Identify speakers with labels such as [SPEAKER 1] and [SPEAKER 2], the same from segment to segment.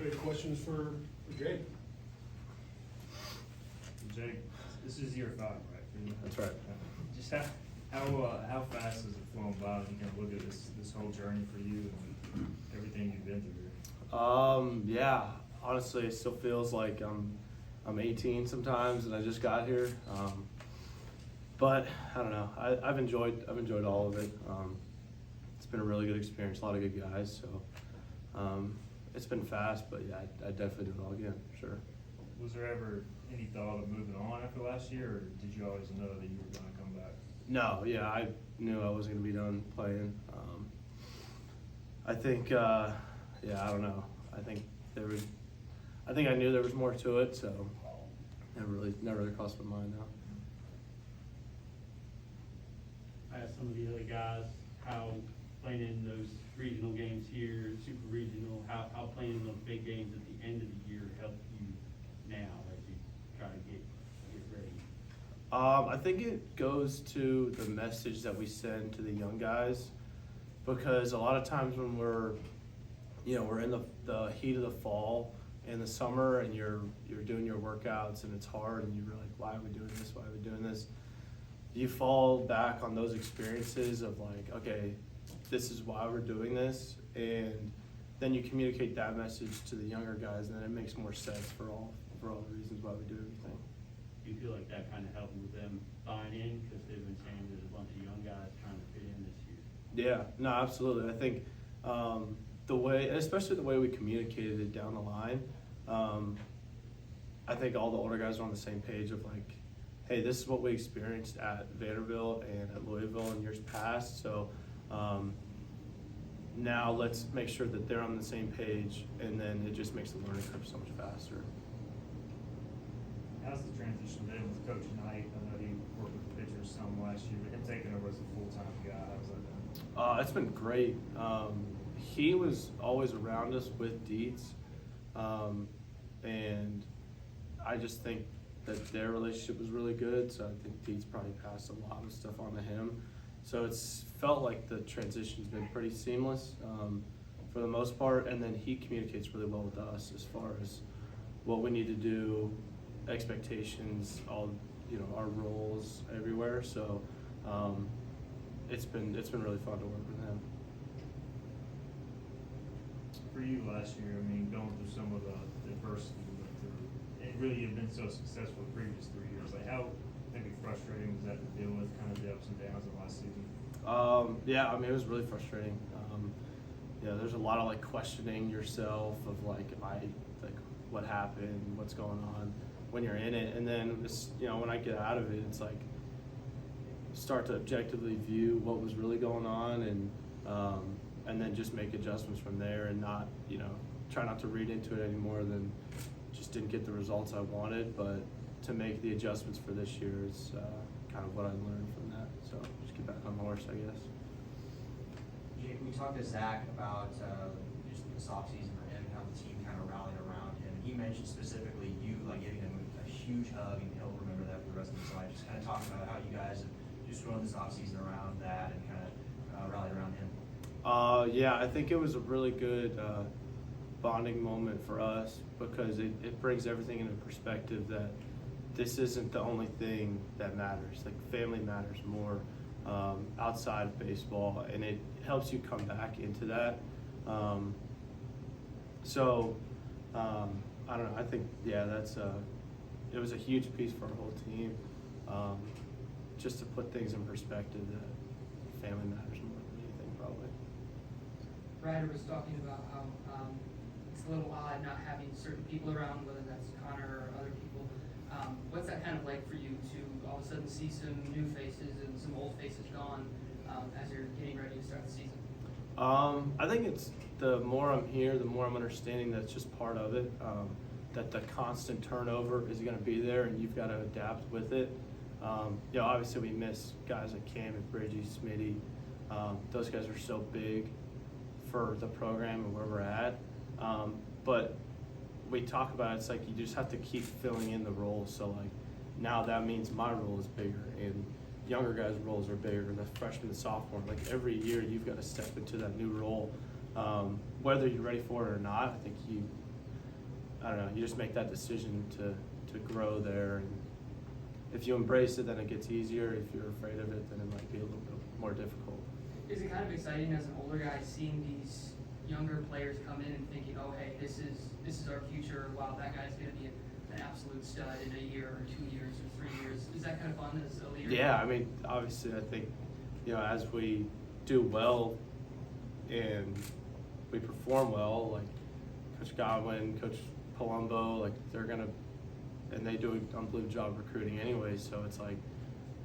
[SPEAKER 1] Any questions for Jake?
[SPEAKER 2] Jake, this is year 5, right? for you?
[SPEAKER 3] That's right.
[SPEAKER 2] Just how fast has it flown by? You can look at this whole journey for you and everything you've been through.
[SPEAKER 3] Yeah, honestly, it still feels like I'm 18 sometimes, and I just got here. But I don't know. I've enjoyed all of it. It's been a really good experience. A lot of good guys. So it's been fast, but yeah, I definitely do it all again, sure.
[SPEAKER 2] Was there ever any thought of moving on after last year, or did you always know that you were going to come back?
[SPEAKER 3] No, yeah, I knew I wasn't going to be done playing. I think, yeah, I don't know. I think I knew there was more to it, so never really crossed my mind now.
[SPEAKER 4] I asked some of the other guys how playing in those regional games here, super regional, how playing in those big games at the end of the year helped you now as you try to get ready.
[SPEAKER 3] I think it goes to the message that we send to the young guys, because a lot of times when we're in the heat of the fall and the summer, and you're doing your workouts and it's hard, and you're like, why are we doing this? Why are we doing this? You fall back on those experiences of like, okay, this is why we're doing this, and then you communicate that message to the younger guys, and then it makes more sense for all the reasons why we do everything.
[SPEAKER 4] Do you feel like that kind of helped with them buying in, because they've been saying there's a bunch of young guys trying to fit in this year?
[SPEAKER 3] Yeah, no, absolutely. I think the way, especially the way we communicated it down the line, I think all the older guys are on the same page of like, hey, this is what we experienced at Vanderbilt and at Louisville in years past. So now let's make sure that they're on the same page, and then it just makes the learning curve so much faster.
[SPEAKER 2] How's the transition been with Coach Knight? I know he worked with the pitchers some last year, but him taking over as a full-time guy, how's that been?
[SPEAKER 3] It's been great. He was always around us with Dietz, and I just think that their relationship was really good, so I think Dietz probably passed a lot of stuff on to him. So it's felt like the transition's been pretty seamless for the most part, and then he communicates really well with us as far as what we need to do, expectations, all our roles everywhere. So it's been really fun to work with him.
[SPEAKER 2] For you last year, I mean, going through some of the adversity you went through, and really you've been so successful the previous 3 years. Like, how maybe frustrating was that to deal with, kind of the ups and downs of last season?
[SPEAKER 3] Yeah, I mean, it was really frustrating. There's a lot of like questioning yourself of like, what happened, what's going on when you're in it, and then when I get out of it, it's like start to objectively view what was really going on, and then just make adjustments from there, and not try not to read into it any more than just didn't get the results I wanted, but to make the adjustments for this year is kind of what I learned from that. So just get back on the horse, I guess.
[SPEAKER 5] Jake, we talked to Zach about just this offseason for him and how the team kind of rallied around him. He mentioned specifically you like giving him a huge hug, and he'll remember that for the rest of his life. Just kind of talking about how you guys have just thrown this offseason around that and kind of rallied around him.
[SPEAKER 3] Yeah, I think it was a really good bonding moment for us, because it brings everything into perspective that this isn't the only thing that matters. Like, family matters more outside of baseball, and it helps you come back into that. I don't know. I think, yeah, it was a huge piece for our whole team, just to put things in perspective that family matters more than anything, probably.
[SPEAKER 6] Ryder was talking about how it's a little odd not having certain people around, whether that's Connor or other people. What's that kind of like for you to all of a sudden see some new faces and some old faces gone as you're getting ready to start the season?
[SPEAKER 3] I think it's the more I'm here, the more I'm understanding that it's just part of it, that the constant turnover is going to be there, and you've got to adapt with it. Obviously we miss guys like Cam and Bridgie, Smitty. Those guys are so big for the program and where we're at. But we talk about it, it's like you just have to keep filling in the roles. So like now that means my role is bigger, and younger guys' roles are bigger, the freshman and sophomore. Like every year you've got to step into that new role. Whether you're ready for it or not, I think I don't know, you just make that decision to grow there. And if you embrace it, then it gets easier. If you're afraid of it, then it might be a little bit more difficult.
[SPEAKER 6] Is it kind of exciting as an older guy seeing these younger players come in and thinking, oh, hey, this is our future, wow, that guy's gonna be an absolute stud in a year or 2 years or 3 years? Is that kind of fun as a leader?
[SPEAKER 3] Yeah, I mean, obviously, I think, as we do well and we perform well, like Coach Godwin, Coach Palumbo, like and they do an unbelievable job recruiting anyway, so it's like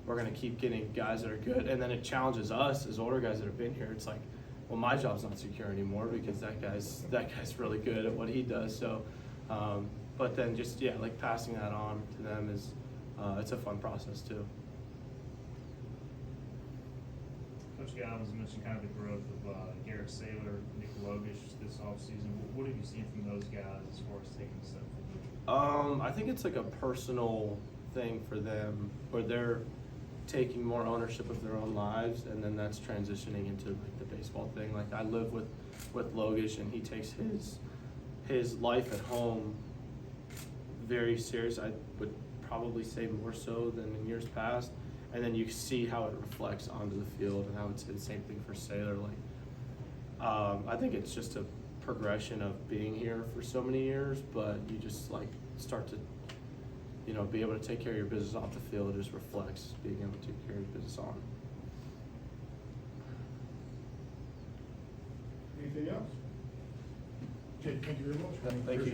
[SPEAKER 3] we're gonna keep getting guys that are good, and then it challenges us as older guys that have been here. It's like, well, my job's not secure anymore because that guy's really good at what he does. So, but then just like passing that on to them is it's a fun process too.
[SPEAKER 2] Coach Galvin's mentioned kind of the growth of Garrett Saylor, Nick Logish this offseason. What have you seen from those guys as far as taking a step forward?
[SPEAKER 3] I think it's like a personal thing for them where they're taking more ownership of their own lives, and then that's transitioning into like the baseball thing. Like I live with Logish, and he takes his life at home very serious. I would probably say more so than in years past. And then you see how it reflects onto the field, and I would say the same thing for Saylor. Like, I think it's just a progression of being here for so many years, but you just like start to, be able to take care of your business off the field. It just reflects being able to take care of your business on.
[SPEAKER 1] Anything else? Okay, thank you very much.
[SPEAKER 3] Thank you.